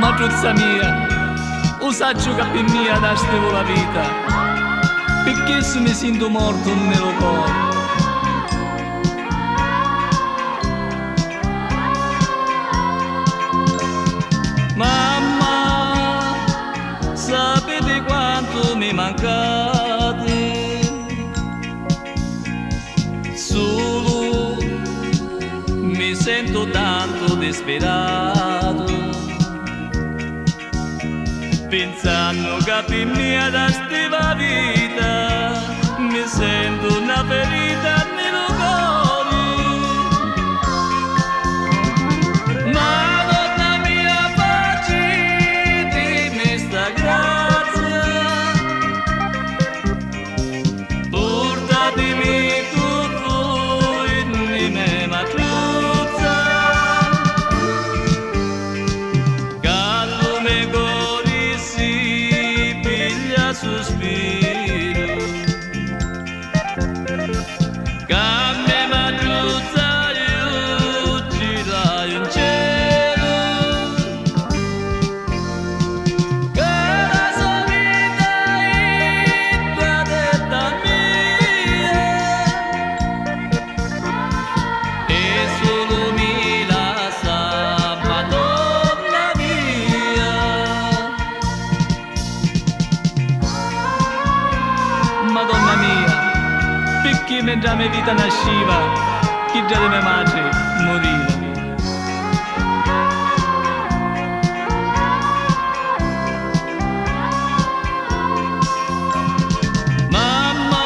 Madruzza mia, usaggio che per mia da stevo la vita, perché se mi sento morto nello cuore. Mamma, sapete quanto mi mancate? Solo mi sento tanto disperato, pensando che per mia da stiva vita mi sento una ferita nello cuore. Madonna mia, facitemi sta grazia, portatemi tutto in me matruzza, callo me cori si piglia sospiro, camme matruzza io girai in cielo, che la sua vita è detta mia, e solo mi la sa Madonna mia. Madonna mia, perché mentre la mia vita nasceva, chi già di mia madre moriva. Mamma,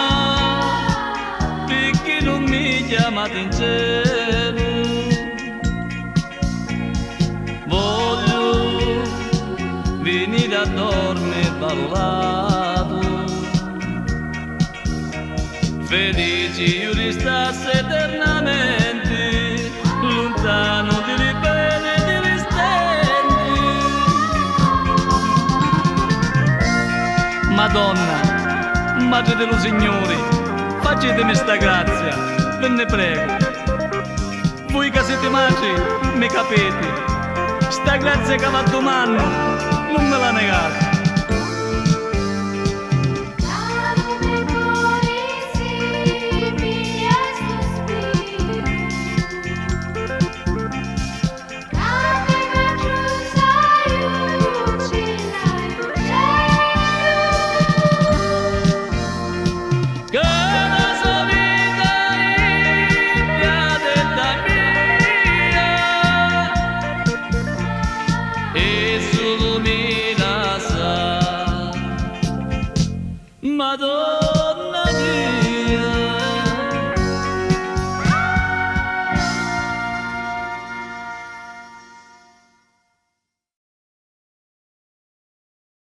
perché non mi chiamate in cielo? Voglio venire a dormire valvolato, felice io restassi eternamente, lontano dalle pene e delle stenti. Madonna, Madre dello Signore, facetemi sta grazia, ve ne prego. Voi che siete madri, mi capite, sta grazia che va domani, non me la negate.